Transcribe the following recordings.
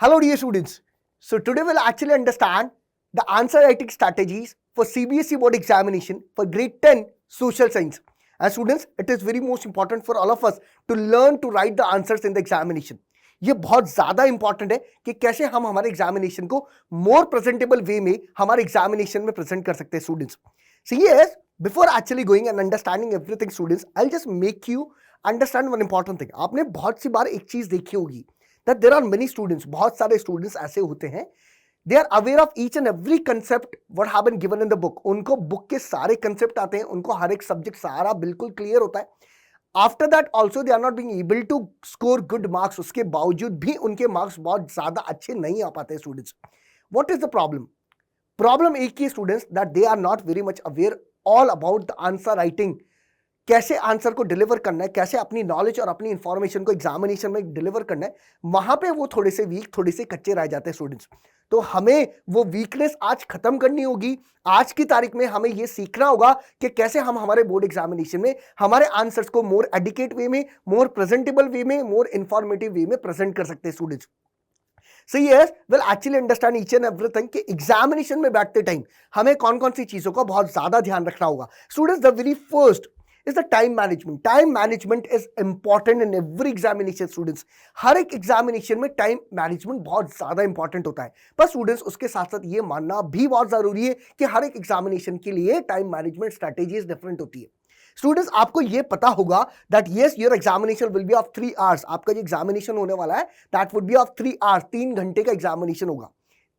Hello dear students. So today we'll actually understand the answer writing strategies for CBSE board examination for grade 10 social science. And students, it is very most important for all of us to learn to write the answers in the examination. ये बहुत ज़्यादा important है कि कैसे हम हमारे examination को मोर presentable वे में हमारे एग्जामिनेशन में प्रेजेंट कर सकते हैं students. So yes, before actually going and understanding everything students, I'll just make you understand one important thing. आपने बहुत सी बार एक चीज़ देखी होगी that there are many students, बहुत सारे students ऐसे होते हैं, they are aware of each and every concept what have been given in the book. उनको book के सारे concept आते हैं, उनको हर एक subject सारा बिल्कुल clear होता है. After that also they are not being able to score good marks. उसके बावजूद भी उनके marks बहुत ज़्यादा अच्छे नहीं आ पाते students. What is the problem? Problem एक ही students that they are not very much aware all about the answer writing. कैसे आंसर को डिलीवर करना है, कैसे अपनी नॉलेज और अपनी इंफॉर्मेशन को एग्जामिनेशन में डिलीवर करना है, वहां पे वो थोड़े से वीक, थोड़े से कच्चे रह जाते हैं स्टूडेंट्स. तो हमें वो वीकनेस आज खत्म करनी होगी. आज की तारीख में हमें ये सीखना होगा कि कैसे हम हमारे बोर्ड एग्जामिनेशन में हमारे आंसर्स को मोर एडिकेट वे में, मोर प्रेजेंटेबल वे में, मोर इंफॉर्मेटिव वे में प्रेजेंट कर सकते हैं students. So yes, we'll actually understand each and everything कि एग्जामिनेशन में बैठते टाइम हमें कौन कौन सी चीजों का बहुत ज्यादा ध्यान रखना होगा. Students, the very first is the time management. Time management is important in every examination students. हर एक एग्जामिनेशन में टाइम मैनेजमेंट बहुत ज्यादा इंपॉर्टेंट होता है. पर स्टूडेंट्स उसके साथ साथ ये मानना भी बहुत जरूरी है कि हर एक एग्जामिनेशन के लिए टाइम मैनेजमेंट स्ट्रेटेजीज डिफरेंट होती है. स्टूडेंट्स, आपको ये पता होगा that yes your examination will be of 3 hours. आपका जो एग्जामिनेशन होने वाला है that would be of 3 hours. 3 घंटे का एग्जामिनेशन होगा.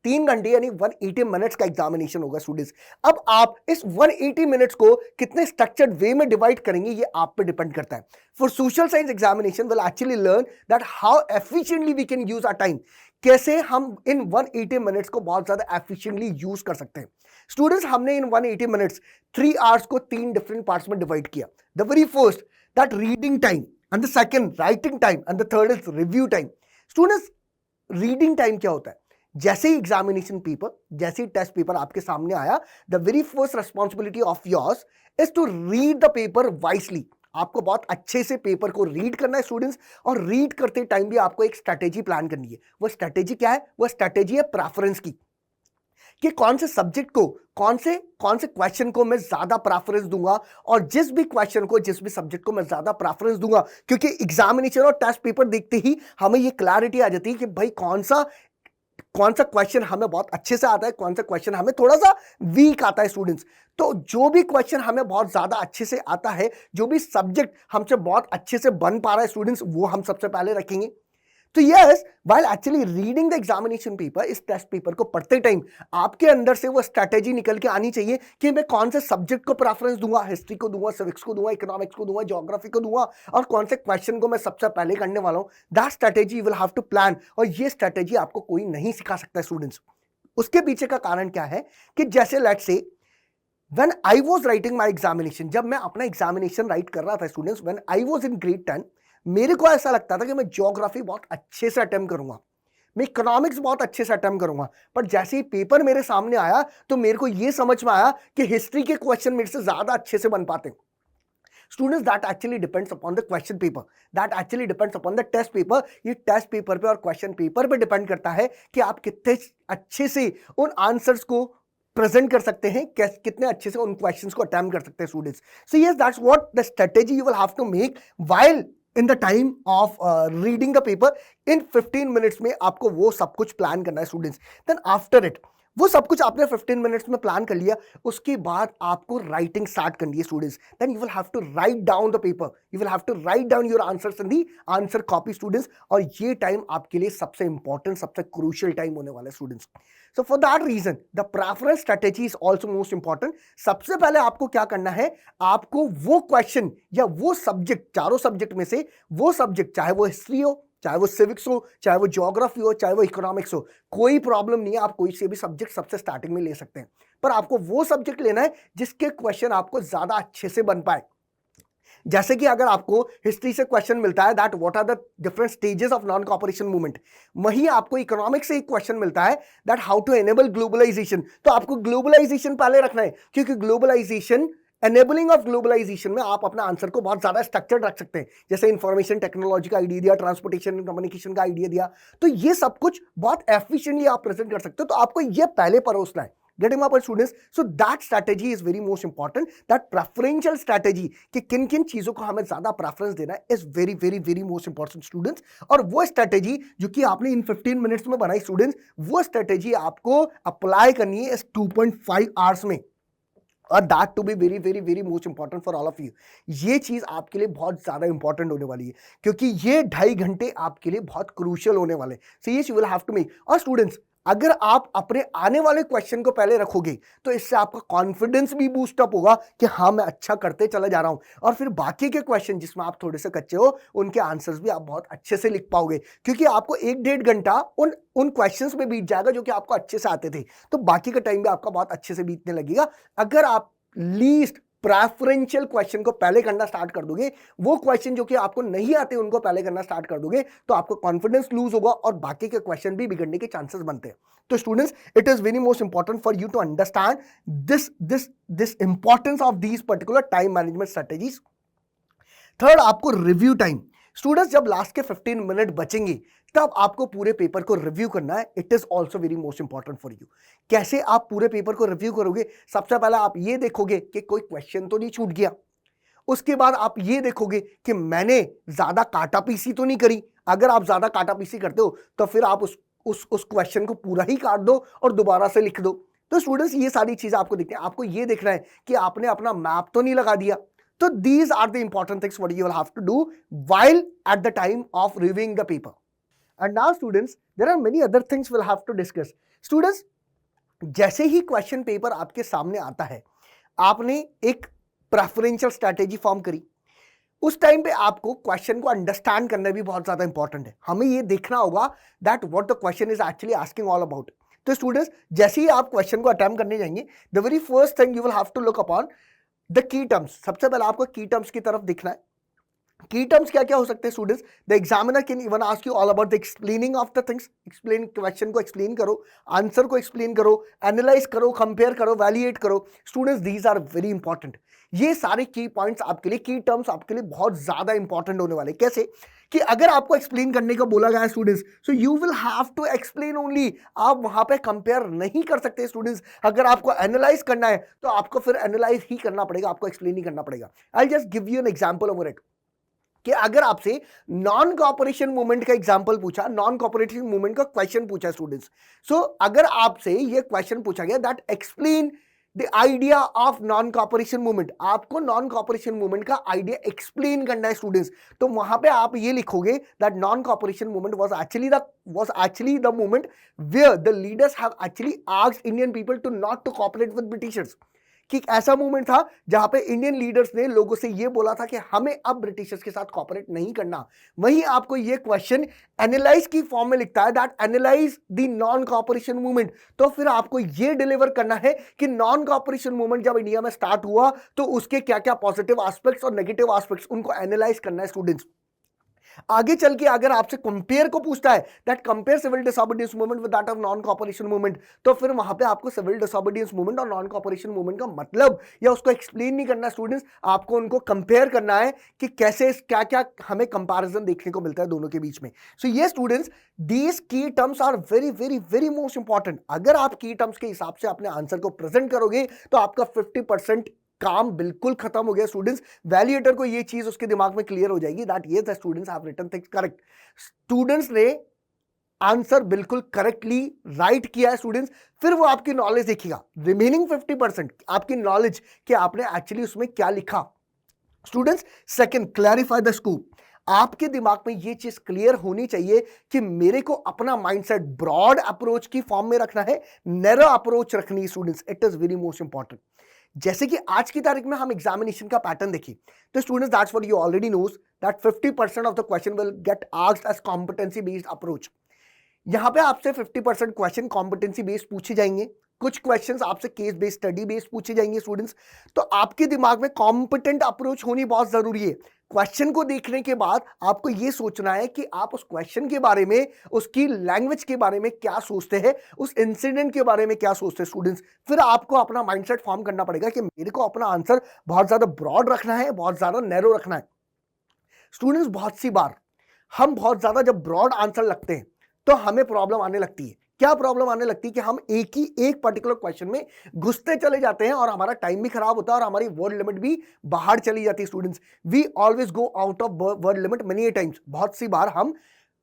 3 घंटे यानी 180 मिनट्स का एग्जामिनेशन होगा स्टूडेंट्स. अब आप इस 180 मिनट्स को कितने स्ट्रक्चर्ड वे में डिवाइड करेंगे ये आप पे डिपेंड करता है. For social science examination will actually learn that how efficiently we can use our time. कैसे हम इन 180 मिनट्स को बहुत ज्यादा एफिशिएंटली यूज कर सकते हैं. स्टूडेंट्स, हमने इन 180 मिनट्स 3 आवर्स को 3 डिफरेंट पार्ट्स में डिवाइड किया. The very first that reading time, and the second writing time, and the third is review time. Students, reading time क्या होता है? जैसे ही एग्जामिनेशन पेपर, जैसे ही टेस्ट पेपर आपके सामने आया, the very first responsibility of yours is to read the paper wisely. आपको बहुत अच्छे से पेपर को रीड करना है स्टूडेंट्स, और रीड करते टाइम भी आपको एक स्ट्रेटेजी प्लान करनी है. वो स्ट्रेटेजी क्या है? वो स्ट्रेटेजी है प्रेफरेंस की, कि कौन से सब्जेक्ट को, कौन से क्वेश्चन को मैं ज्यादा प्रेफरेंस दूंगा, और जिस भी क्वेश्चन को, जिस भी सब्जेक्ट को मैं ज्यादा प्रेफरेंस दूंगा. क्योंकि एग्जामिनेशन और टेस्ट पेपर देखते ही हमें ये क्लैरिटी आ जाती है कि भाई कौन सा क्वेश्चन हमें बहुत अच्छे से आता है, कौन सा क्वेश्चन हमें थोड़ा सा वीक आता है स्टूडेंट्स. तो जो भी क्वेश्चन हमें बहुत ज्यादा अच्छे से आता है, जो भी सब्जेक्ट हमसे बहुत अच्छे से बन पा रहा है स्टूडेंट्स, वो हम सबसे पहले रखेंगे. तो yes, while actually reading the examination paper, इस टेस्ट पेपर को पढ़ते टाइम आपके अंदर से वो स्ट्रेटेजी निकल के आनी चाहिए कि मैं कौन से सब्जेक्ट को प्रेफरेंस दूंगा. हिस्ट्री को दूंगा, सिविक्स को दूंगा, इकोनॉमिक्स को दूंगा, ज्योग्राफी को दूंगा, और कौन से क्वेश्चन को मैं सबसे पहले करने वाला हूं. That strategy you will have to plan. और ये स्ट्रेटेजी आपको कोई नहीं सिखा सकता स्टूडेंट्स. उसके पीछे का कारण क्या है कि जैसे let's say when I was writing my examination, जब मैं अपना एग्जामिनेशन राइट कर रहा था students, when I was in grade 10, मेरे को ऐसा लगता था कि मैं ज्योग्राफी बहुत अच्छे से अटेम्प्ट करूंगा, मैं इकोनॉमिक्स बहुत अच्छे से अटेम्प्ट करूंगा. पर जैसे ही पेपर मेरे सामने आया तो मेरे को यह समझ में आया कि हिस्ट्री के क्वेश्चन मेरे से ज्यादा अच्छे से बन पाते. Students, that actually depends upon the question paper, that actually depends upon the test paper. ये टेस्ट पेपर पे और क्वेश्चन पेपर पे डिपेंड करता है कि आप कितने अच्छे से उन आंसर्स को प्रेजेंट कर सकते हैं, कितने अच्छे से उन क्वेश्चंस को अटेम्प्ट कर सकते हैं students. So yes, that's what the strategy you will have to make while in the time of reading the paper. In 15 minutes में आपको वो सब कुछ प्लान करना है स्टूडेंट्स. देन आफ्टर इट, वो सब कुछ आपने 15 मिनट्स में प्लान कर लिया, उसके बाद आपको राइटिंग स्टार्ट करनी है students. Then you will have to write down the paper, you will have to write down your answers in the answer copy students. और ये टाइम आपके लिए सबसे इंपॉर्टेंट, सबसे क्रूशियल टाइम होने वाला है students. So for that reason the preference strategy is also most important. सबसे पहले आपको क्या करना है, आपको वो क्वेश्चन या वो सब्जेक्ट, चारों सब्जेक्ट में से वो सब्जेक्ट, चाहे वो हिस्ट्री हो, चाहे वो सिविक्स हो, चाहे वो ज्योग्राफी हो, चाहे वो इकोनॉमिक्स हो, कोई प्रॉब्लम नहीं है. आप कोई से भी सब्जेक्ट सबसे स्टार्टिंग में ले सकते हैं, पर आपको वो सब्जेक्ट लेना है जिसके क्वेश्चन आपको ज्यादा अच्छे से बन पाए. जैसे कि अगर आपको हिस्ट्री से क्वेश्चन मिलता है that what are the different stages of non cooperation movement, वहीं आपको इकोनॉमिक्स से एक क्वेश्चन मिलता है that how to enable globalisation. तो आपको ग्लोबलाइजेशन पहले रखना है, क्योंकि ग्लोबलाइजेशन एनेबलिंग ऑफ ग्लोबलाइजेशन में आप अपना आंसर को बहुत ज्यादा स्ट्रक्चर्ड रख सकते हैं, जैसे इंफॉर्मेशन टेक्नोलॉजी का आइडिया दिया, ट्रांसपोर्टेशन एंड कम्युनिकेशन का आइडिया दिया, तो ये सब कुछ बहुत एफिशिएंटली आप प्रेजेंट कर सकते हो। तो आपको ये पहले परोसना है। Getting my point, students? So that strategy is very most important. That preferential strategy कि किन किन चीजों को हमें ज्यादा प्रेफरेंस देना है is very very very most important, students. और वो स्ट्रेटेजी जो कि आपने इन 15 मिनट्स में बनाई स्टूडेंट्स, वो स्ट्रेटेजी आपको अप्लाई करनी है इस 2.5 आवर्स में, और that to be very very very most important for all of you. ये चीज आपके लिए बहुत ज्यादा इंपॉर्टेंट होने वाली है, क्योंकि ये 2.5 घंटे आपके लिए बहुत क्रूशियल होने वाले। So yes you will have to make. और स्टूडेंट्स, अगर आप अपने आने वाले क्वेश्चन को पहले रखोगे तो इससे आपका कॉन्फिडेंस भी बूस्ट अप होगा कि हाँ मैं अच्छा करते चला जा रहा हूं, और फिर बाकी के क्वेश्चन जिसमें आप थोड़े से कच्चे हो उनके आंसर्स भी आप बहुत अच्छे से लिख पाओगे, क्योंकि आपको 1-1.5 घंटा उन क्वेश्चंस में बीत जाएगा जो कि आपको अच्छे से आते थे, तो बाकी का टाइम भी आपका बहुत अच्छे से बीतने लगेगा। अगर आप लीस्ट प्रेफरेंशियल क्वेश्चन को पहले करना स्टार्ट कर दोगे, वो क्वेश्चन जो कि आपको नहीं आते उनको पहले करना स्टार्ट कर दोगे, तो आपको कॉन्फिडेंस लूज होगा और बाकी के क्वेश्चन भी बिगड़ने के चांसेस बनते हैं। तो students, it is very most important for you to understand this importance of these particular time management strategies. Third, आपको रिव्यू टाइम। स्टूडेंट्स, जब लास्ट के 15 मिनट बचेंगे तब आपको पूरे पेपर को रिव्यू करना है। It is also very most important for you. कैसे आप पूरे पेपर को रिव्यू करोगे? सबसे पहले आप ये देखोगे कि कोई क्वेश्चन तो नहीं छूट गया। उसके बाद आप ये देखोगे कि मैंने ज्यादा काटापीसी तो नहीं करी। अगर आप ज्यादा काटापीसी करते हो तो फिर आप उस क्वेश्चन को पूरा ही काट दो और दोबारा से लिख दो। तो स्टूडेंट्स, ये सारी चीजें आपको दिखती हैं। आपको ये देखना है कि आपने अपना मैप तो नहीं लगा दिया। तो these are the important things what you will have to do while at the time of reviewing the paper. And now students, there are many other things we'll have to discuss. Students, जैसे ही question paper आपके सामने आता है, आपने एक preferential strategy form करी, उस time पे आपको क्वेश्चन को अंडरस्टैंड करना भी बहुत ज्यादा इंपॉर्टेंट है। हमें ये देखना होगा that what the question is actually asking all about. तो स्टूडेंट्स, जैसे ही आप क्वेश्चन को अटेम्प्ट करने जाएंगे, the very first thing you will have to look upon the key terms. सबसे पहले आपको की टर्म्स की तरफ दिखना है। की टर्म्स क्या क्या हो सकते हैं students? The examiner can even ask you all about the explaining of the things. Explain, question को एक्सप्लेन करो, आंसर को एक्सप्लेन करो, एनालाइज करो, कंपेयर करो, वैलिडेट करो। Students, these are very important. ये सारे की पॉइंट्स आपके लिए, की टर्म्स आपके लिए बहुत ज्यादा इंपॉर्टेंट होने वाले। कैसे कि अगर आपको एक्सप्लेन करने को बोला गया students, so you will have to explain only. आप वहां पे कंपेयर नहीं कर सकते स्टूडेंट्स। अगर आपको एनालाइज करना है तो आपको फिर एनालाइज ही करना पड़ेगा, आपको एक्सप्लेन नहीं करना पड़ेगा। I just give you an example over it कि अगर आपसे नॉन कॉपरेशन मूवमेंट का एग्जांपल पूछा, नॉन कॉपरेटिव मूवमेंट का क्वेश्चन पूछा स्टूडेंट्स, सो अगर आपसे ये क्वेश्चन पूछा गया that explain the idea of non cooperation movement, आपको नॉन कॉपरेशन मूवमेंट का आइडिया एक्सप्लेन करना है स्टूडेंट्स, तो वहां पे आप ये लिखोगे that non cooperation movement was actually the movement where the leaders have actually asked Indian people to not to cooperate with Britishers. कि एक ऐसा मूवमेंट था जहां पे इंडियन लीडर्स ने लोगों से ये बोला था कि हमें अब ब्रिटिशर्स के साथ कोऑपरेट नहीं करना। वहीं आपको ये क्वेश्चन एनालाइज की फॉर्म में लिखता है that analyse the non cooperation movement. तो फिर आपको ये डिलीवर करना है कि नॉन कोऑपरेशन मूवमेंट जब इंडिया में स्टार्ट हुआ तो उसके क्या क्या पॉजिटिव एस्पेक्ट्स और नेगेटिव एस्पेक्ट्स, उनको एनालाइज करना है स्टूडेंट्स। आगे चल के अगर आपसे कंपेयर को पूछता है that compare civil disobedience movement with that of non cooperation movement, तो फिर वहां पे आपको सिविल डिसोबीडियंस मूवमेंट और नॉन कोऑपरेशन मूवमेंट का मतलब या उसको एक्सप्लेन नहीं करना स्टूडेंट्स, आपको उनको कंपेयर करना है कि कैसे क्या क्या हमें कंपैरिजन देखने को मिलता है दोनों के बीच में। सो ये students, these key terms are very very very most important. अगर आप की टर्म्स के हिसाब से अपने आंसर को प्रेजेंट करोगे तो आपका 50% काम बिल्कुल खत्म हो गया स्टूडेंट्स। वैलिडेटर को ये चीज उसके दिमाग में क्लियर हो जाएगी दैट ये the students have written things correct. Students ने आंसर बिल्कुल करेक्टली राइट किया है स्टूडेंट्स। फिर वो आपकी नॉलेज देखिएगा, रिमेनिंग 50% आपकी नॉलेज कि आपने एक्चुअली उसमें क्या लिखा। Students, second, clarify the scope. आपके दिमाग में ये चीज क्लियर होनी चाहिए कि मेरे को अपना माइंडसेट ब्रॉड अप्रोच की फॉर्म में रखना है, नैरो अप्रोच रखनी है students. It is very most important. जैसे कि आज की तारीख में हम एग्जामिनेशन का पैटर्न देखिए, तो students that's what you already knows that 50% of the question will get asked as competency based approach. यहां पे आपसे 50% क्वेश्चन कॉम्पिटेंसी बेस्ड पूछे जाएंगे। कुछ क्वेश्चंस आपसे केस बेस्ड स्टडी बेस्ड पूछे जाएंगे स्टूडेंट्स। तो आपके दिमाग में कॉम्पिटेंट अप्रोच होनी बहुत जरूरी है। क्वेश्चन को देखने के बाद आपको यह सोचना है कि आप उस क्वेश्चन के बारे में, उसकी लैंग्वेज के बारे में क्या सोचते हैं, उस इंसिडेंट के बारे में क्या सोचते हैं स्टूडेंट्स। फिर आपको अपना माइंडसेट फॉर्म करना पड़ेगा कि मेरे को अपना आंसर बहुत ज्यादा ब्रॉड रखना है, बहुत ज्यादा नैरो रखना है। स्टूडेंट्स बहुत सी बार हम बहुत ज्यादा जब ब्रॉड आंसर लगते हैं तो हमें प्रॉब्लम आने लगती है। क्या प्रॉब्लम आने लगती है कि हम एक पर्टिकुलर क्वेश्चन में घुसते चले जाते हैं और हमारा टाइम भी खराब होता है और हमारी वर्ड लिमिट भी बाहर चली जाती है students. We always go out of word limit many times. बहुत सी बार हम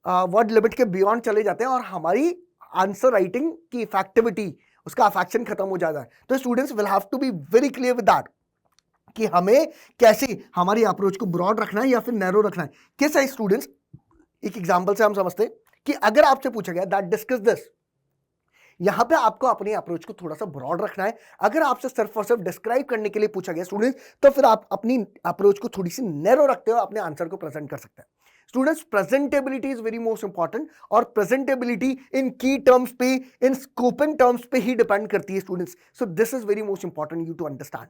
वर्ड लिमिट के बियॉन्ड चले जाते हैं और हमारी आंसर राइटिंग की इफेक्टिविटी, उसका अफेक्शन खत्म हो जाता है। तो students will have to be very clear with that कि हमें कैसे हमारी अप्रोच को ब्रॉड रखना है या फिर नैरो रखना है। कैसा है स्टूडेंट्स, एक एग्जांपल से हम समझते हैं कि अगर आपसे पूछा गया दैट डिस्कस दिस, यहां पे आपको अपनी अप्रोच को थोड़ा सा ब्रॉड रखना है। अगर आपसे सिर्फ और सिर्फ डिस्क्राइब करने के लिए पूछा गया स्टूडेंट्स, तो फिर आप अपनी अप्रोच को थोड़ी सी नैरो रखते हुए अपने आंसर को प्रेजेंट कर सकते हैं। Students presentability is very most important, और प्रेजेंटेबिलिटी इन की टर्म्स पे, इन स्कोपिंग टर्म्स पे ही डिपेंड करती है students. So this is very most important you to understand.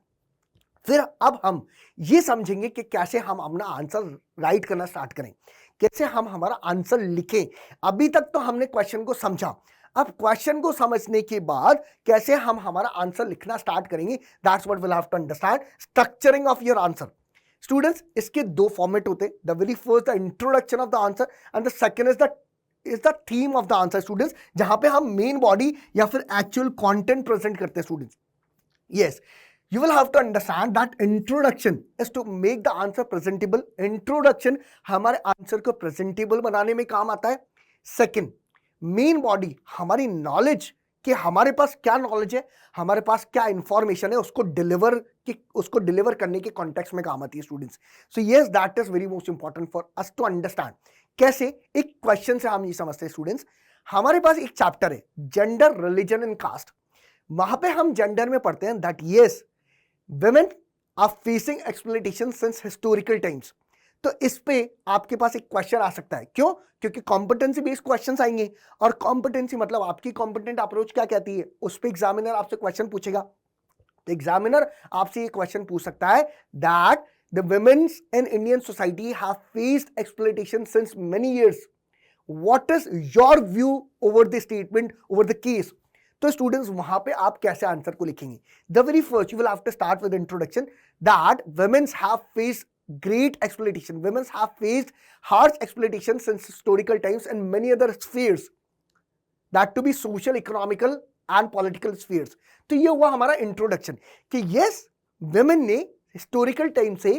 फिर अब हम ये समझेंगे कि कैसे हम अपना आंसर राइट करना स्टार्ट करें, कैसे हम हमारा आंसर लिखें। अभी तक तो हमने क्वेश्चन को समझा, अब क्वेश्चन को समझने के बाद कैसे हम हमारा आंसर लिखना स्टार्ट करेंगे, that's what will have to understand. Structuring of your answer students, इसके दो फॉर्मेट होते हैं। The very first the introduction of the answer and the second is the theme of the answer students, जहां पे हम main body या फिर actual content present करते हैं students. Yes, you will have to understand that introduction is to make the answer presentable. Introduction हमारे answer को presentable बनाने में काम आता है। सेकंड, मेन बॉडी हमारी नॉलेज, कि हमारे पास क्या नॉलेज है, हमारे पास क्या इंफॉर्मेशन है, उसको डिलीवर करने के कॉन्टेक्स्ट में काम आती है students. So yes, that is very most important for us to understand. कैसे, एक क्वेश्चन से हम ये समझते हैं स्टूडेंट्स, हमारे पास एक चैप्टर है जेंडर, रिलीजन एंड कास्ट। वहां पे हम जेंडर में पढ़ते हैं that yes women are facing exploitation since historical times। तो इस पे आपके पास एक क्वेश्चन आ सकता है। क्यों? क्योंकि कॉम्पिटेंसी बेस्ड क्वेश्चंस आएंगे, और कॉम्पिटेंसी मतलब आपकी कॉम्पिटेंट अप्रोच क्या कहती है, उस पे एग्जामिनर आपसे क्वेश्चन पूछेगा। तो एग्जामिनर आपसे ये क्वेश्चन पूछ सकता है that the womens in Indian society have faced exploitation since many years, what is your view over the statement, over the case. तो स्टूडेंट्स वहां पे आप कैसे आंसर को लिखेंगे? The very first you will have to start with introduction that womens have faced great exploitation, women have faced harsh exploitation since historical times and many other spheres, that to be social, economical and political spheres। तो ये हुआ हमारा introduction कि yes, women ने historical time से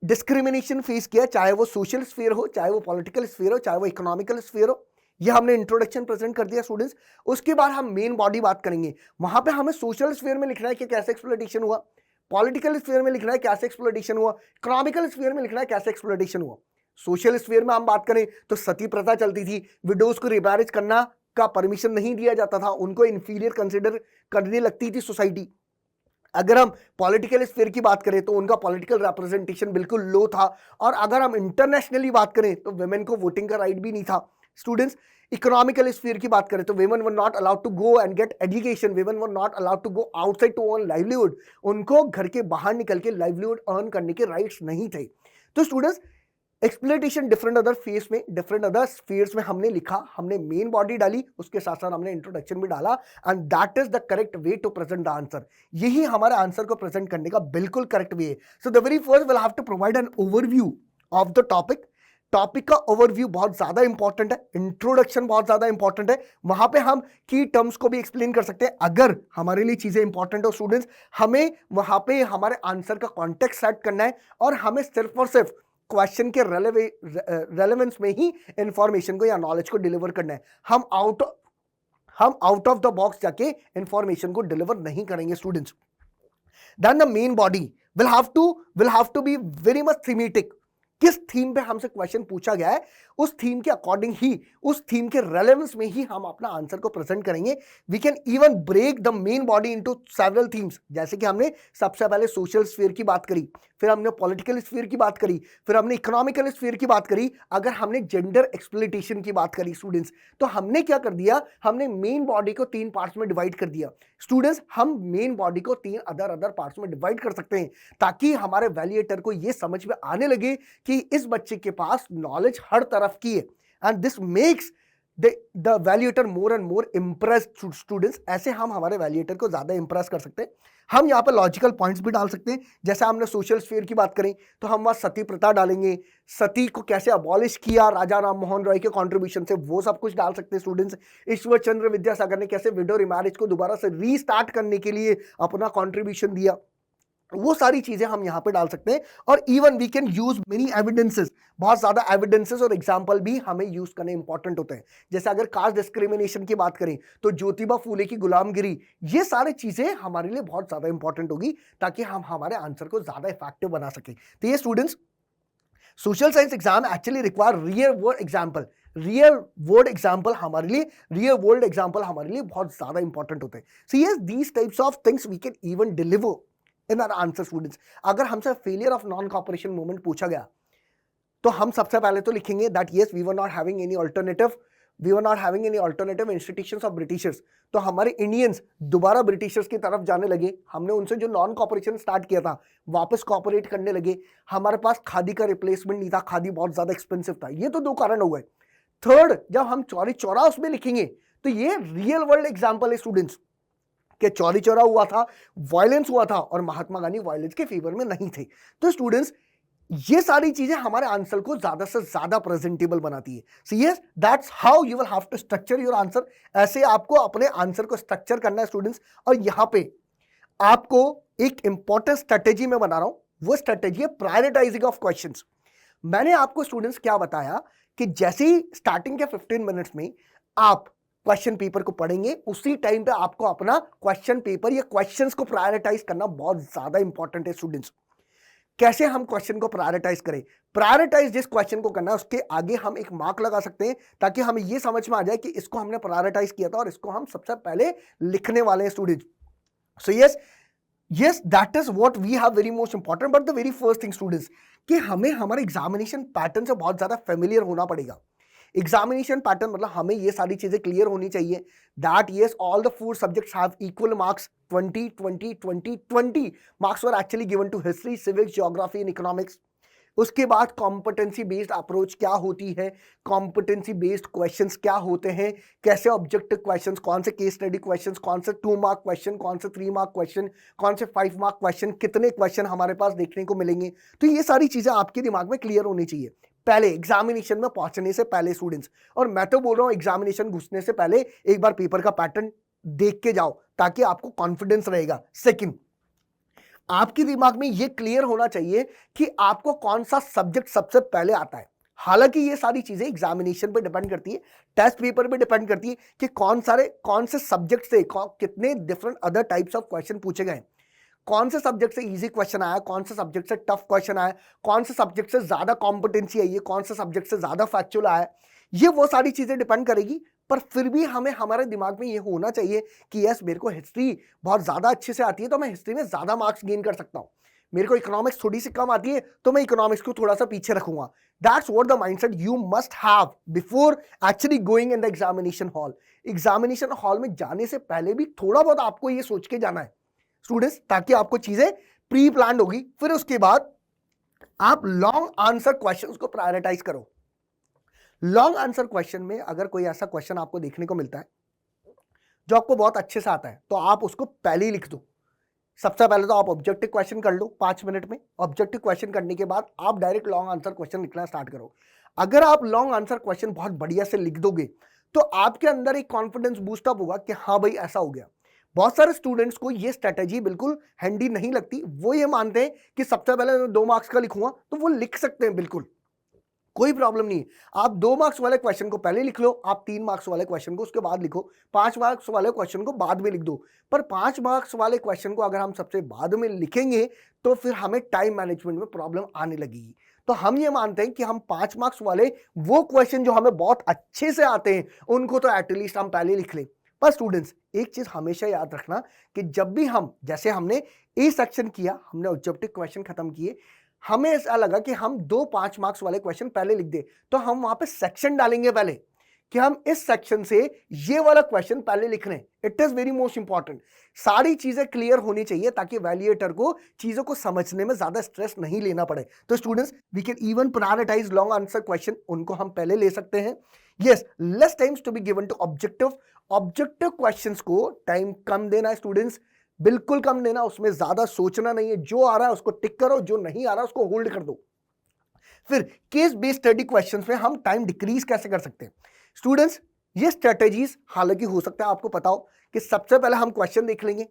discrimination face किया, चाहे वो सोशल स्फीयर हो, चाहे वो पॉलिटिकल स्फीयर हो, चाहे वो इकोनॉमिकल स्फीयर हो। ये हमने इंट्रोडक्शन प्रेजेंट कर दिया स्टूडेंट्स। उसके बाद हम मेन बॉडी बात करेंगे। वहां पे हमें सोशल स्फीयर में लिखना है कि कैसे एक्सप्लॉइटेशन हुआ, पॉलिटिकल स्फीयर में लिखना है कैसे एक्सप्लॉइटेशन हुआ, इकोनॉमिकल स्फीयर में लिखना है कैसे एक्सप्लॉइटेशन हुआ। सोशल स्फीयर में हम बात करें तो सती प्रथा चलती थी, विडोज को रिमैरिज करना का परमिशन नहीं दिया जाता था, उनको इंफीरियर कंसिडर करने लगती थी सोसाइटी। अगर हम पॉलिटिकल स्फीयर की बात करें तो उनका पॉलिटिकल रिप्रेजेंटेशन बिल्कुल लो था, और अगर हम इंटरनेशनली बात करें तो वुमेन को वोटिंग का राइट भी नहीं था। स्टूडेंट्स, इकोनॉमिकल स्फीयर की बात करें तो women were not allowed to go and get education, women were not allowed to go outside to earn livelihood, उनको घर के बाहर निकल के लाइवलीहुड अर्न करने के राइट्स नहीं थे। तो students, exploitation different other face में, डिफरेंट अदर स्फीयर्स में हमने लिखा, हमने मेन बॉडी डाली, उसके साथ साथ हमने इंट्रोडक्शन भी डाला, and that is the correct way to present the answer. यही हमारे आंसर को प्रेजेंट करने का बिल्कुल करेक्ट वे है। So the very first will have to provide an overview of the topic. Topic का ओवरव्यू बहुत ज्यादा इंपॉर्टेंट है, इंट्रोडक्शन बहुत ज्यादा इंपॉर्टेंट है। वहां पे हम की टर्म्स को भी एक्सप्लेन कर सकते हैं अगर हमारे लिए चीजें इंपॉर्टेंट हो। स्टूडेंट्स, हमें वहां पे हमारे आंसर का कॉन्टेक्स्ट सेट करना है, और हमें सिर्फ और सिर्फ क्वेश्चन के रेलेवेंस में ही इंफॉर्मेशन को या नॉलेज को डिलीवर करना है। हम आउट ऑफ द बॉक्स जाके इंफॉर्मेशन को डिलीवर नहीं करेंगे students. Then the main body will have to be very much thematic। किस थीम पे हमसे क्वेश्चन पूछा गया है, उस थीम के अकॉर्डिंग ही, उस थीम के रेलेवेंस में ही हम अपना आंसर को प्रेजेंट करेंगे। We can even break the main body into several themes, जैसे कि हमने सबसे पहले सोशल स्फीयर की बात करी, फिर हमने पॉलिटिकल स्फीयर की बात करी, फिर हमने इकोनॉमिकल स्फीयर की बात करी, अगर हमने जेंडर एक्सप्लॉइटेशन की बात करी स्टूडेंट्स, तो हमने क्या कर दिया, हमने मेन बॉडी को 3 पार्ट्स में डिवाइड कर दिया। स्टूडेंट्स, हम मेन बॉडी को 3 अदर पार्ट्स में डिवाइड कर सकते हैं, ताकि हमारे वैल्यूएटर को यह समझ में आने लगे कि इस बच्चे के पास नॉलेज हर तरफ की है, and this makes the valuator more and more impressed students. ऐसे हम हमारे वैल्यूएटर को ज्यादा इंप्रेस कर सकते हैं। हम यहाँ पर लॉजिकल पॉइंट्स भी डाल सकते हैं, जैसे हमने सोशल स्फीयर की बात करें तो हम वहां सती प्रथा डालेंगे, सती को कैसे अबॉलिश किया राजा राम मोहन रॉय के कंट्रीब्यूशन से, वो सब कुछ डाल सकते हैं स्टूडेंट्स। ईश्वर चंद्र विद्यासागर ने कैसे विडो रिमैरिज को दोबारा से रीस्टार्ट करने के लिए अपना कंट्रीब्यूशन दिया, वो सारी चीजें हम यहां पे डाल सकते हैं। और even we can use many evidences, बहुत ज्यादा एविडेंसेस और एग्जांपल भी हमें यूज करने इंपॉर्टेंट होते हैं। जैसे अगर कास्ट डिस्क्रिमिनेशन की बात करें तो ज्योतिबा फूले की गुलामगिरी, ये सारी चीजें हमारे लिए बहुत ज्यादा इंपॉर्टेंट होगी, ताकि हम हमारे आंसर को ज्यादा इफेक्टिव बना सकें। तो ये students, social science exam actually require real world example. Real world example हमारे लिए बहुत ज्यादा इंपॉर्टेंट होते हैं। So yes, these types of things we can even deliver in our answer students. अगर हमसे failure of non cooperation movement पूछा गया तो हम सबसे पहले तो लिखेंगे that yes we were not having any alternative institutions of Britishers. तो हमारे इंडियंस दोबारा ब्रिटिशर्स की तरफ जाने लगे, हमने उनसे जो नॉन कॉपरेशन स्टार्ट किया था वापस कॉपरेट करने लगे, हमारे पास खादी का रिप्लेसमेंट नहीं था, खादी बहुत ज्यादा एक्सपेंसिव था। ये तो 2 कारण हो गए। थर्ड, जब हम चौरी चौरा उसमें लिखेंगे तो ये रियल वर्ल्ड एग्जाम्पल है स्टूडेंट्स, कि चौरी चौरा हुआ था, वायलेंस हुआ था, और महात्मा गांधी वायलेंस के फेवर में नहीं थे। तो स्टूडेंट्स, ये सारी चीजें हमारे आंसर को ज्यादा से ज्यादा प्रेजेंटेबल बनाती है। So yes, that's how you will have to structure your answer. ऐसे आपको अपने आंसर को स्ट्रक्चर करना है स्टूडेंट्स। और यहां पे आपको एक इंपॉर्टेंट स्ट्रेटेजी में बना रहा हूं, वो स्ट्रेटेजी है प्रायोरिटाइजिंग ऑफ क्वेश्चंस। मैंने आपको स्टूडेंट्स क्या बताया कि जैसे ही स्टार्टिंग के 15 मिनट्स में आप क्वेश्चन पेपर को पढ़ेंगे, उसी टाइम पे आपको अपना क्वेश्चन पेपर या क्वेश्चंस को प्रायोरिटाइज करना बहुत ज्यादा इंपॉर्टेंट है स्टूडेंट्स। कैसे हम क्वेश्चन को प्रायोरिटाइज करें? प्रायोरिटाइज जिस क्वेश्चन को करना है उसके आगे हम एक मार्क लगा सकते हैं, ताकि हमें यह समझ में आ जाए कि इसको हमने प्रायोरिटाइज किया था और इसको हम सबसे पहले लिखने वाले हैं students. So yes, that is what we have very most important. But the very first thing students, कि हमें हमारे एग्जामिनेशन पैटर्न से बहुत ज्यादा फेमिलियर होना पड़ेगा। एग्जामिनेशन पैटर्न मतलब हमें ये सारी चीजें क्लियर होनी चाहिए that yes, all the 4 subjects have equal marks, 20 marks were actually given to history, civics, geography and economics. उसके बाद कॉम्पिटेंसी बेस्ड अप्रोच क्या होती है, कॉम्पिटेंसी बेस्ड क्वेश्चंस क्या होते हैं, कैसे ऑब्जेक्टिव क्वेश्चंस, कौन से केस स्टडी क्वेश्चंस, कौन से 2 मार्क क्वेश्चन, कौन से 3 मार्क क्वेश्चन, कौन से 5 मार्क क्वेश्चन, कितने क्वेश्चन हमारे पास देखने को मिलेंगे। तो ये सारी चीजें आपके दिमाग में क्लियर होनी चाहिए पहले एग्जामिनेशन में पहुंचने से पहले स्टूडेंट्स। और मैं तो बोल रहा हूं एग्जामिनेशन घुसने से पहले एक बार पेपर का पैटर्न देख के जाओ, ताकि आपको कॉन्फिडेंस रहेगा। सेकंड, आपके दिमाग में यह क्लियर होना चाहिए कि आपको कौन सा सब्जेक्ट सबसे पहले आता है। हालांकि ये सारी चीजें एग्जामिनेशन पे डिपेंड करती है, टेस्ट पेपर पे डिपेंड करती है कि कौन से सब्जेक्ट से कितने different other types of question पूछे गए, कौन से सब्जेक्ट से इजी क्वेश्चन आया, कौन से सब्जेक्ट से टफ क्वेश्चन आया, कौन से सब्जेक्ट से ज्यादा कॉम्पिटेंसी आई है, कौन से सब्जेक्ट से ज्यादा फैक्चुअल आया। ये वो सारी चीजें डिपेंड करेगी। पर फिर भी हमें हमारे दिमाग में ये होना चाहिए कि यस, मेरे को हिस्ट्री बहुत ज्यादा अच्छे से आती है तो मैं हिस्ट्री में ज्यादा मार्क्स गेन कर सकता हूं, मेरे को इकोनॉमिक्स थोड़ी सी कम आती है तो मैं इकोनॉमिक्स को थोड़ा सा पीछे रखूंगा। That's what the mindset you must have before actually going in the examination hall. Examination hall में जाने से पहले भी थोड़ा बहुत आपको ये सोच के जाना है स्टूडेंट्स, ताकि आपको चीजें प्री प्लान होगी। फिर उसके बाद आप लॉन्ग आंसर क्वेश्चंस को प्रायोरिटाइज करो। लॉन्ग आंसर क्वेश्चन में अगर कोई ऐसा क्वेश्चन आपको देखने को मिलता है जो आपको बहुत अच्छे से आता है, तो आप उसको पहले ही लिख दो। सबसे पहले तो आप ऑब्जेक्टिव क्वेश्चन कर लो 5 मिनट में। ऑब्जेक्टिव क्वेश्चन करने के बाद आप डायरेक्ट लॉन्ग आंसर क्वेश्चन लिखना स्टार्ट करो। अगर आप लॉन्ग आंसर क्वेश्चन बहुत बढ़िया से लिख दोगे तो आपके अंदर एक कॉन्फिडेंस बूस्टअप होगा कि हाँ भाई ऐसा हो गया। बहुत सारे स्टूडेंट्स को ये स्ट्रेटेजी बिल्कुल हैंडी नहीं लगती, वो ये मानते हैं कि सबसे पहले 2 मार्क्स का लिखूंगा, तो वो लिख सकते हैं, बिल्कुल कोई प्रॉब्लम नहीं है। आप 2 मार्क्स वाले क्वेश्चन को पहले लिख लो, आप 3 मार्क्स वाले क्वेश्चन को उसके बाद लिखो, 5 मार्क्स वाले क्वेश्चन को बाद में लिख दो। पर 5 मार्क्स वाले क्वेश्चन को अगर हम सबसे बाद में लिखेंगे तो फिर हमें टाइम मैनेजमेंट में प्रॉब्लम आने लगेगी। तो हम ये मानते हैं कि हम 5 मार्क्स वाले वो क्वेश्चन जो हमें बहुत अच्छे से आते हैं उनको तो एटलीस्ट हम पहले लिख लें। पर स्टूडेंट्स एक चीज हमेशा याद रखना कि जब भी हम, जैसे हमने ए सेक्शन किया, हमने ऑब्जेक्टिव क्वेश्चन खत्म किए, हमें ऐसा लगा कि हम 2 5 मार्क्स वाले क्वेश्चन पहले लिख दे, तो हम वहां पे सेक्शन डालेंगे पहले कि हम इस सेक्शन से ये वाला क्वेश्चन पहले लिख रहे हैं। It is very most important. सारी चीजें क्लियर होनी चाहिए ताकि वैल्यूएटर को चीजों को समझने में ज्यादा स्ट्रेस नहीं लेना पड़े। तो students we can even prioritise long answer question, उनको हम पहले ले सकते हैं। Yes, less times to be given to objective questions को टाइम कम देना है स्टूडेंट्स, बिल्कुल कम देना, उसमें ज्यादा सोचना नहीं है। जो आ रहा है उसको टिक करो, जो नहीं आ रहा उसको होल्ड कर दो। फिर केस बेस्ड स्टडी क्वेश्चंस में हम टाइम डिक्रीज कैसे कर सकते हैं स्टूडेंट्स? ये स्ट्रेटेजीज हालांकि हो सकता है आपको पता हो कि सबसे पहले हम क्वेश्चन देख लेंगे,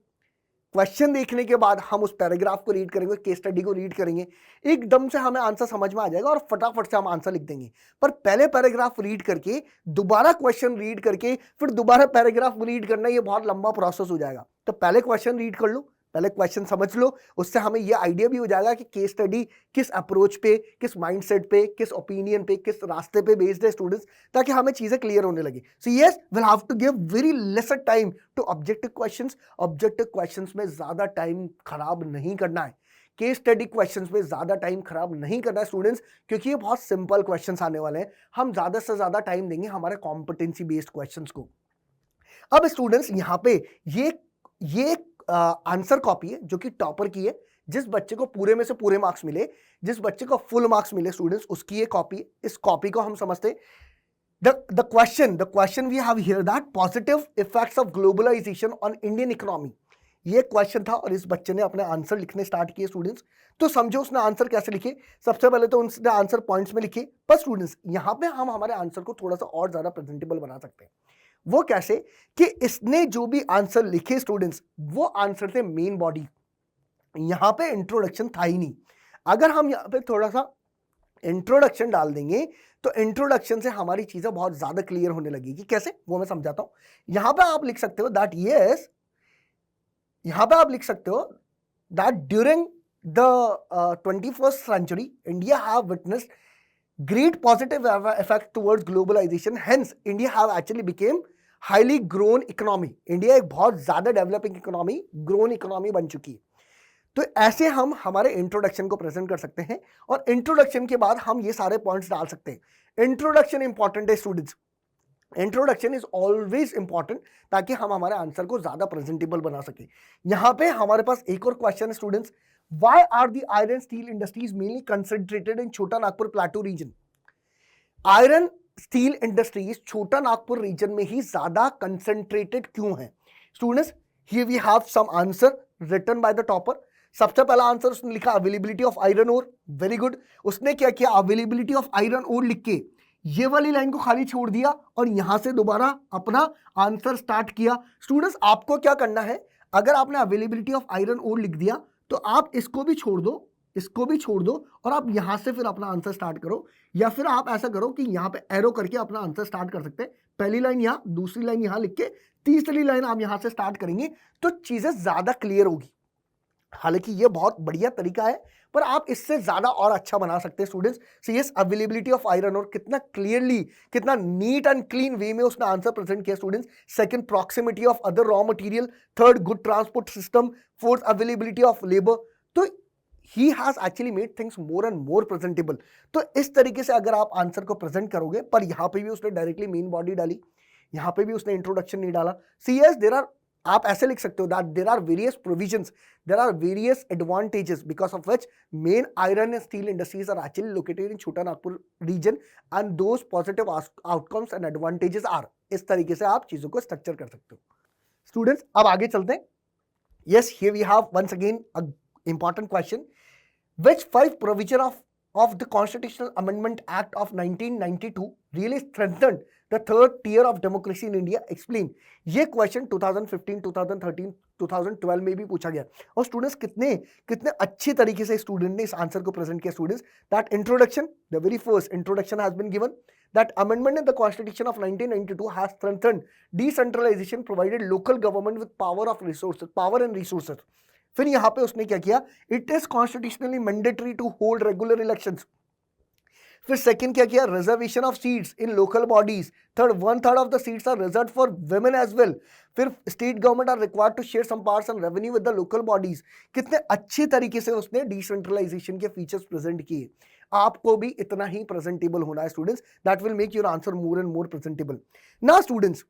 क्वेश्चन देखने के बाद हम उस पैराग्राफ को रीड करेंगे, केस स्टडी को रीड करेंगे, एकदम से हमें आंसर समझ में आ जाएगा और फटाफट से हम आंसर लिख देंगे। पर पहले पैराग्राफ रीड करके दोबारा क्वेश्चन रीड करके फिर दोबारा पैराग्राफ रीड करना, ये बहुत लंबा प्रोसेस हो जाएगा। तो पहले क्वेश्चन रीड कर लो, पहले क्वेश्चन समझ लो, उससे हमें ये आइडिया भी हो जाएगा कि केस स्टडी किस अप्रोच पे, किस माइंडसेट पे, किस ओपिनियन पे, किस रास्ते पे बेस्ड है स्टूडेंट्स, ताकि हमें चीजें क्लियर होने लगी। So yes, will have to give very lesser time to objective questions. Objective questions में ज्यादा टाइम खराब नहीं करना है, केस स्टडी क्वेश्चंस में ज्यादा टाइम खराब नहीं करना है स्टूडेंट्स, क्योंकि ये बहुत सिंपल क्वेश्चंस आने वाले हैं। हम ज्यादा से ज्यादा टाइम देंगे हमारे कॉम्पिटेंसी बेस्ड क्वेश्चंस को। अब स्टूडेंट्स यहाँ पे ये आंसर कॉपी है जो कि टॉपर की है, जिस बच्चे को पूरे में से पूरे मार्क्स मिले, जिस बच्चे को फुल मार्क्स मिले स्टूडेंट्स, उसकी ये कॉपी है। इस कॉपी को हम समझते हैं the question we have here, that positive effects of globalization on Indian economy। ये क्वेश्चन था और इस बच्चे ने अपने आंसर लिखने स्टार्ट किए स्टूडेंट्स। तो समझो उसने आंसर कैसे लिखे। सबसे पहले तो उसने आंसर पॉइंट्स में लिखे, पर स्टूडेंट्स यहाँ पे हम हमारे आंसर को थोड़ा सा और ज्यादा प्रेजेंटेबल बना सकते हैं। वो कैसे कि इसने जो भी आंसर लिखे स्टूडेंट्स, वो आंसर थे मेन बॉडी, यहां पे इंट्रोडक्शन था ही नहीं। अगर हम यहां पे थोड़ा सा इंट्रोडक्शन डाल देंगे तो इंट्रोडक्शन से हमारी चीजें बहुत ज्यादा क्लियर होने लगेगी। कैसे, वो मैं समझाता हूं। यहां पे आप लिख सकते हो दैट यस, यहां पे आप लिख सकते हो that during the 21st century India have witnessed great positive effect towards globalization, hence India have actually became highly grown economy। India एक बहुत ज्यादा डेवलपिंग इकोनॉमी, ग्रोन इकोनॉमी बन चुकी है। तो ऐसे हम हमारे इंट्रोडक्शन को प्रेजेंट कर सकते हैं और इंट्रोडक्शन के बाद हम ये सारे पॉइंट्स डाल सकते हैं। इंट्रोडक्शन इंपॉर्टेंट है students, introduction is always important, ताकि हम हमारे आंसर को ज्यादा प्रेजेंटेबल बना सके। यहां पे हमारे पास एक और क्वेश्चन है students, why are the iron steel industries mainly concentrated in Chota Nagpur plateau region? Iron steel industries Chota Nagpur region में ही ज्यादा कंसंट्रेटेड क्यों है students? Here we have some answer written by the topper. सबसे पहला आंसर उसने लिखा availability of iron ore, very good. उसने क्या किया, अवेलेबिलिटी ऑफ आयरन ओर लिख के ये वाली लाइन को खाली छोड़ दिया और यहां से दोबारा अपना आंसर स्टार्ट किया। स्टूडेंट्स आपको क्या करना है, अगर आपने अवेलेबिलिटी ऑफ आयरन ओर लिख दिया तो आप इसको भी छोड़ दो, इसको भी छोड़ दो और आप यहां से फिर अपना आंसर स्टार्ट करो, या फिर आप ऐसा करो कि यहां पे एरो करके अपना आंसर स्टार्ट कर सकते हैं। पहली लाइन यहां, दूसरी लाइन यहां लिख के तीसरी लाइन आप यहां से स्टार्ट करेंगे तो चीजें ज्यादा क्लियर होगी। हालांकि ये बहुत बढ़िया तरीका है, पर आप इससे ज्यादा और अच्छा बना सकते हैं students. So yes, availability of iron और कितना क्लियरली, कितना नीट एंड क्लीन वे में उसने आंसर प्रेजेंट किया students. Second, proximity of other raw material. Third, good transport system. Fourth, availability of labour. तो he has actually made things more and more presentable. तो इस तरीके से अगर आप आंसर को प्रेजेंट करोगे, पर यहां पे भी उसने डायरेक्टली मेन बॉडी डाली, यहां पे भी उसने इंट्रोडक्शन नहीं डाला। सी यस, देयर आर, आप ऐसे लिख सकते हो that there are various provisions, there are various advantages because of which main iron and steel industries are actually located in Chota Nagpur region and those positive outcomes and advantages are. इस तरीके से आप चीजों को स्ट्रक्चर कर सकते हो स्टूडेंट्स। अब आगे चलते हैं। Yes, here we have once again a important question, which 5 provision of the Constitutional Amendment Act of 1992 really strengthened the third tier of democracy in India? Explain। ये क्वेश्चन 2015, 2013, 2012 में भी पूछा गया और स्टूडेंट्स कितने अच्छे तरीके से स्टूडेंट ने इस आंसर को प्रेजेंट किया students. That introduction, the very first introduction has been given that amendment in the constitution of 1992 has strengthened decentralization, provided local government with power and resources। फिर यहां पे उसने क्या किया, it is constitutionally mandatory to hold regular elections. फिर second क्या किया, reservation of seats in local bodies. Third, 1/3 of the seats are reserve for women as well. फिर state government are required to share some parts and revenue with the local bodies. कितने अच्छे तरीके से उसने decentralisation के features present किए। आपको भी इतना ही प्रेजेंटेबल होना है students, that will make your answer more and more presentable. Now students,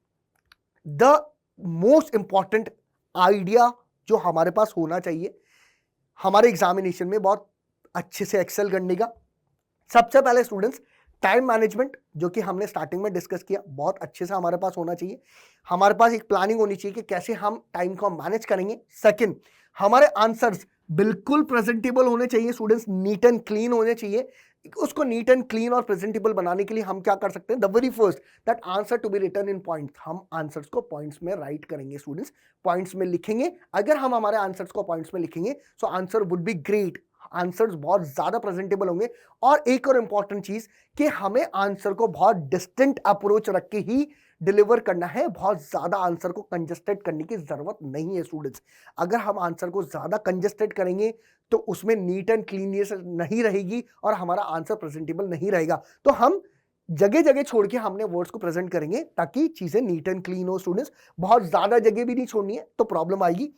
the most important idea जो हमारे पास होना चाहिए हमारे एग्जामिनेशन में बहुत अच्छे से एक्सेल करने का, सबसे पहले स्टूडेंट्स टाइम मैनेजमेंट, जो कि हमने स्टार्टिंग में डिस्कस किया, बहुत अच्छे से हमारे पास होना चाहिए। हमारे पास एक प्लानिंग होनी चाहिए कि कैसे हम टाइम को मैनेज करेंगे। सेकंड, हमारे आंसर्स बिल्कुल प्रेजेंटेबल होने चाहिए स्टूडेंट्स, नीट एंड क्लीन होने चाहिए। उसको नीट एंड क्लीन और प्रेजेंटेबल बनाने के लिए हम क्या कर सकते हैं, the very first that answer to be written in points. हम आंसर्स को पॉइंट्स में राइट करेंगे स्टूडेंट्स, पॉइंट्स में लिखेंगे। अगर हम हमारे आंसर्स को पॉइंट्स में लिखेंगे so answer would be great, answers बहुत ज्यादा प्रेजेंटेबल होंगे। और एक और इंपॉर्टेंट चीज कि हमें आंसर को बहुत डिस्टेंट अप्रोच रख के ही डिलीवर करना है, बहुत ज्यादा आंसर को कंजेस्टेड करने की जरूरत नहीं है स्टूडेंट्स। अगर हम आंसर को ज्यादा कंजेस्टेड करेंगे तो उसमें नीट एंड क्लीननेस नहीं रहेगी और हमारा आंसर प्रेजेंटेबल नहीं रहेगा। तो हम जगह जगह छोड़ के हमने वर्ड्स को प्रेजेंट करेंगे ताकि चीजें नीट एंड क्लीन हो स्टूडेंट्स। बहुत ज्यादा जगह भी नहीं छोड़नी है तो प्रॉब्लम आएगी।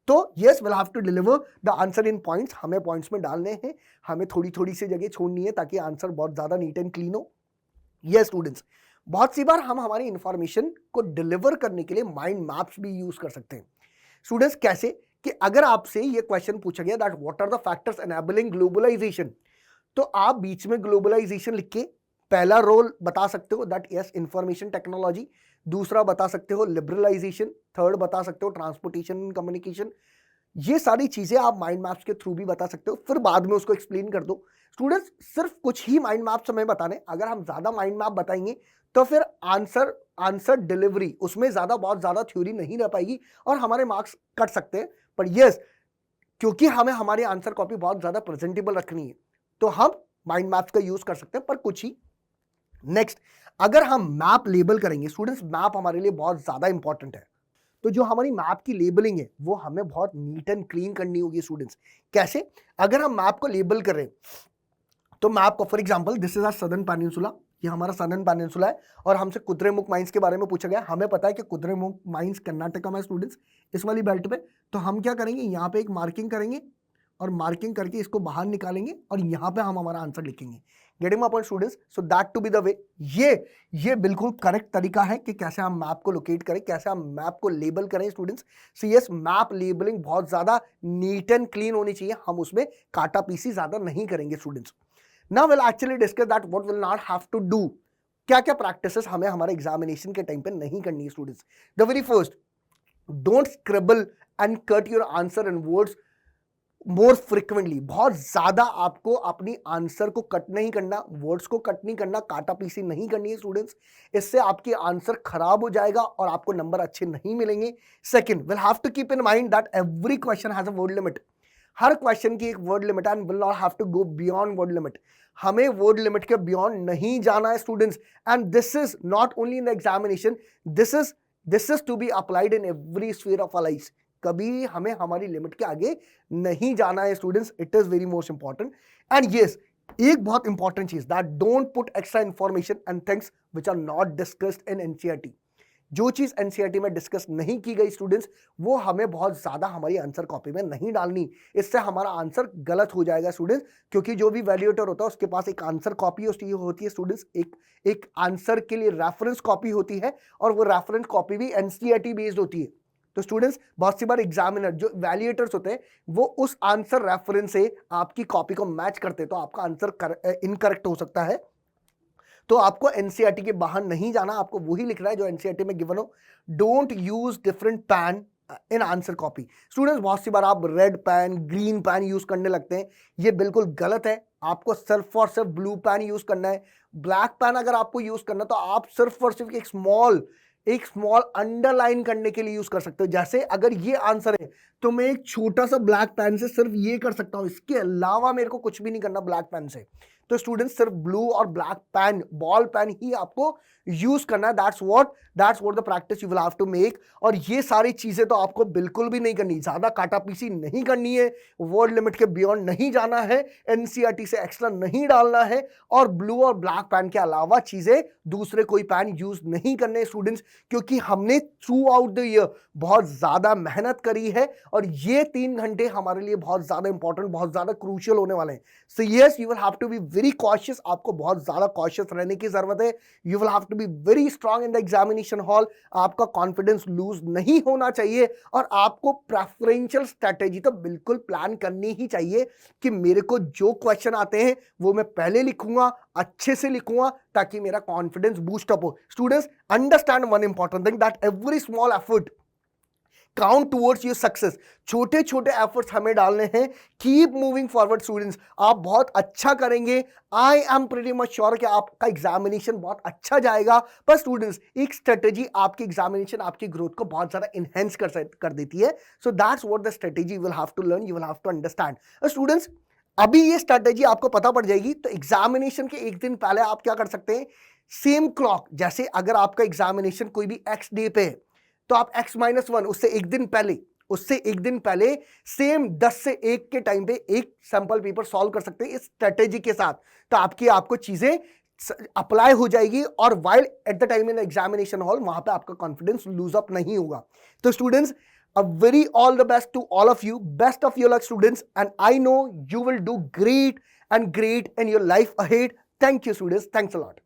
तो yes, will have to deliver the answer in points, हमें पॉइंट्स में डालने हैं, हमें थोड़ी थोड़ी सी जगह छोड़नी है ताकि आंसर बहुत ज्यादा नीट एंड क्लीन हो। यस स्टूडेंट्स, बहुत सी बार हम हमारी इंफॉर्मेशन को डिलीवर करने के लिए माइंड मैप्स भी यूज कर सकते हैं स्टूडेंट्स। कैसे कि अगर आपसे ये क्वेश्चन पूछा गया that what are the factors enabling globalisation, तो आप बीच में ग्लोबलाइजेशन लिख के पहला रोल बता सकते हो दैट यस इंफॉर्मेशन टेक्नोलॉजी, दूसरा बता सकते हो लिबरलाइजेशन, थर्ड बता सकते हो ट्रांसपोर्टेशन एंड कम्युनिकेशन। ये सारी चीजें आप माइंड मैप्स के थ्रू भी बता सकते हो, फिर बाद में उसको एक्सप्लेन कर दो। स्टूडेंट्स सिर्फ कुछ ही माइंड मैप्स हमें बताने, अगर हम ज्यादा माइंड मैप बताएंगे तो फिर आंसर डिलीवरी उसमें बहुत ज्यादा थ्योरी नहीं रह पाएगी और हमारे मार्क्स कट सकते हैं। पर यस, क्योंकि हमें हमारी आंसर कॉपी बहुत ज्यादा प्रेजेंटेबल रखनी है तो हम माइंड मैप्स का यूज कर सकते हैं, पर कुछ ही। नेक्स्ट, अगर हम मैप लेबल करेंगे स्टूडेंट्स, मैप हमारे लिए बहुत ज्यादा इंपॉर्टेंट है, तो जो हमारी मैप की लेबलिंग है वो हमें बहुत नीट एंड क्लीन करनी होगी स्टूडेंट्स। कैसे, अगर हम मैप को लेबल करें तो मैप को for example this is our southern peninsula, ये हमारा सदर्न पेनिनसुला है और हमसे कुद्रेमुख माइंस के बारे में पूछा गया। हमें पता है कि कुद्रेमुख माइंस कर्नाटका में स्टूडेंट्स, इस वाली बेल्ट पे। तो हम क्या करेंगे, यहाँ पे एक मार्किंग करेंगे और मार्किंग करके इसको बाहर निकालेंगे और यहाँ पे हम हमारा आंसर लिखेंगे। Getting my point students, so that to be the way. ये बिल्कुल करेक्ट तरीका है कि कैसे हम मैप को लोकेट करें, कैसे हम मैप को लेबल करें students. So yes, map labelling बहुत ज्यादा नीट एंड क्लीन होनी चाहिए, हम उसमें काटा पीसी ज्यादा नहीं करेंगे students. Now will actually discuss that what will not have to do, क्या क्या प्रैक्टिसेस हमें हमारे एग्जामिनेशन के टाइम पे नहीं करनी है students. The very first, don't scribble and cut your answer in words more frequently. बहुत ज्यादा आपको अपनी आंसर को कट नहीं करना, वर्ड्स को कट नहीं करना, काटा पीसी नहीं करनी है स्टूडेंट्स। इससे आपकी आंसर खराब हो जाएगा और आपको नंबर अच्छे नहीं मिलेंगे। Second, will have to keep in mind that every question has a word limit, हर क्वेश्चन की एक word limit and will not have to go beyond word limit. हमें वर्ड लिमिट के बियॉन्ड नहीं जाना है students, and this is not only in the examination, this is to be applied in every sphere of our life. कभी हमें हमारी limit के आगे नहीं जाना है students, it is very most important. And yes, एक बहुत इंपॉर्टेंट चीज that don't put extra information and things which are not discussed in NCERT. जो चीज एनसीईआरटी में डिस्कस नहीं की गई स्टूडेंट्स, वो हमें बहुत ज्यादा हमारी आंसर कॉपी में नहीं डालनी, इससे हमारा आंसर गलत हो जाएगा स्टूडेंट्स। क्योंकि जो भी वैल्यूएटर होता है उसके पास एक आंसर कॉपी होती है स्टूडेंट्स, एक आंसर के लिए रेफरेंस कॉपी होती है और वो रेफरेंस कॉपी भी एनसीईआरटी बेस्ड होती है। तो स्टूडेंट्स बहुत सी बार एग्जामिनर जो वैल्यूएटर्स होते हैं वो उस आंसर रेफरेंस से आपकी कॉपी को मैच करते हैं, तो आपका आंसर इनकरेक्ट हो सकता है। तो आपको एनसीईआरटी के बाहर नहीं जाना, आपको वही लिखना है जो एनसीईआरटी में गिवन हो। Don't use different pen in answer copy. Students बहुत सी बार आप red pen, green pen use करने लगते हैं, ये बिल्कुल गलत है। आपको सिर्फ और सिर्फ ब्लू पेन यूज करना है। ब्लैक पेन अगर आपको यूज करना तो आप सिर्फ और सिर्फ एक स्मॉल अंडरलाइन करने के लिए यूज कर सकते हो। जैसे अगर ये आंसर है तो मैं एक छोटा सा ब्लैक पेन से सिर्फ ये कर सकता हूं, इसके अलावा मेरे को कुछ भी नहीं करना ब्लैक पेन से। तो स्टूडेंट्स सिर्फ ब्लू और ब्लैक पेन, बॉल पेन ही आपको यूज करना है। That's what the practice you will have to make. और ये सारी चीजें तो आपको बिल्कुल भी नहीं करनी, ज्यादा काटापीसी नहीं करनी है, वर्ड लिमिट के बियॉन्ड नहीं जाना है, एनसीईआरटी से एक्स्ट्रा नहीं डालना है, और ब्लू और ब्लैक पेन के अलावा चीजें दूसरे कोई पेन यूज नहीं करने स्टूडेंट्स, क्योंकि हमने थ्रू आउट द ईयर बहुत ज्यादा मेहनत करी है और ये 3 घंटे हमारे लिए बहुत ज्यादा इंपॉर्टेंट, बहुत ज्यादा क्रूशियल होने वाले हैं। So yes, you will have to be very cautious, आपको बहुत ज्यादा कॉशियस रहने की जरूरत है। You will have to be very strong in the examination hall, आपका कॉन्फिडेंस लूज नहीं होना चाहिए, और आपको प्रेफरेंशियल स्ट्रेटेजी तो बिल्कुल प्लान करनी ही चाहिए कि मेरे को जो क्वेश्चन आते हैं वो मैं पहले लिखूंगा, अच्छे से लिखूंगा, ताकि मेरा कॉन्फिडेंस बूस्ट अप हो। Students, understand one important thing, that every small effort count towards your success. छोटे छोटे एफर्ट्स हमें डालने हैं। कीप मूविंग फॉरवर्ड स्टूडेंट्स, आप बहुत अच्छा करेंगे। I am pretty much sure कि आपका एग्जामिनेशन बहुत अच्छा जाएगा। पर स्टूडेंट्स, एक स्ट्रेटेजी आपकी एग्जामिनेशन, आपकी ग्रोथ को बहुत ज्यादा इनहेंस कर देती है। So that's what the strategy you will have to learn, you will have to understand. Students, अभी ये स्ट्रेटेजी आपको पता पड़ जाएगी, तो एग्जामिनेशन के एक दिन पहले आप क्या कर सकते हैं, सेम क्लॉक, जैसे अगर आपका एग्जामिनेशन कोई भी एक्स डे पे है, तो आप x-1 उससे एक दिन पहले सेम 10 से 1 के टाइम पे एक सैंपल पेपर सॉल्व कर सकते हैं इस स्ट्रेटेजी के साथ। तो आपको चीजें अप्लाई हो जाएगी, और while at the time in examination hall वहां पे आपका कॉन्फिडेंस लूज अप नहीं होगा। तो students, a very all the best to all of you, best of your luck students, and I know you will do great in your life ahead. Thank you students, thanks a lot.